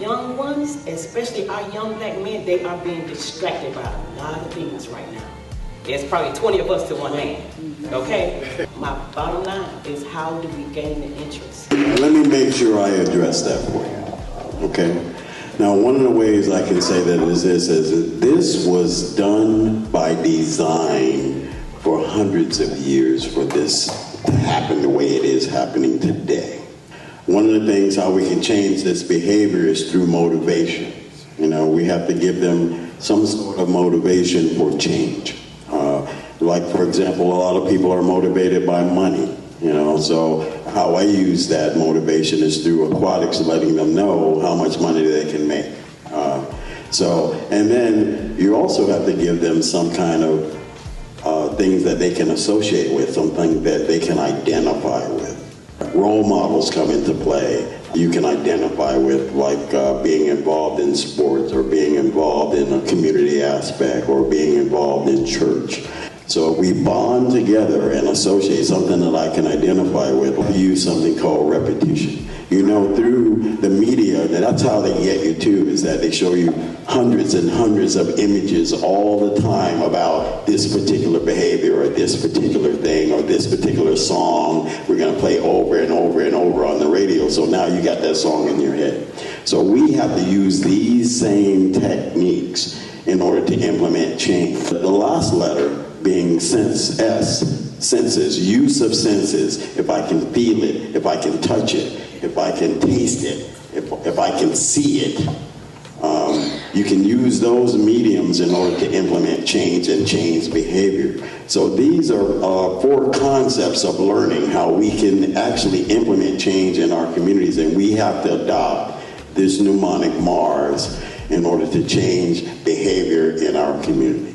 Young ones, especially our young black men, they are being distracted by a lot of things right now. There's probably 20 of us to one man, okay? My bottom line is, how do we gain the interest? Let me make sure I address that for you, okay? Now, one of the ways I can say that is this was done by design for hundreds of years for this to happen the way it is happening today. One of the things how we can change this behavior is through motivation. You know, we have to give them some sort of motivation for change. Like, for example, a lot of people are motivated by money, you know, so how I use that motivation is through aquatics, letting them know how much money they can make. And then you also have to give them some kind of things that they can associate with, something that they can identify with. Role models come into play. You can identify with, like being involved in sports, or being involved in a community aspect, or being involved in church. So we bond together and associate something that I can identify with. We use something called repetition. You know, through the media, that's how they get you too, is that they show you hundreds and hundreds of images all the time about this particular behavior, or this particular thing, or this particular song we're going to play over and over and over on the radio. So now you got that song in your head. So we have to use these same techniques in order to implement change. The last letter being sense, S, senses, use of senses. If I can feel it, if I can touch it, if I can taste it, if I can see it, you can use those mediums in order to implement change and change behavior. So these are 4 concepts of learning, how we can actually implement change in our communities, and we have to adopt this mnemonic Mars in order to change behavior in our community.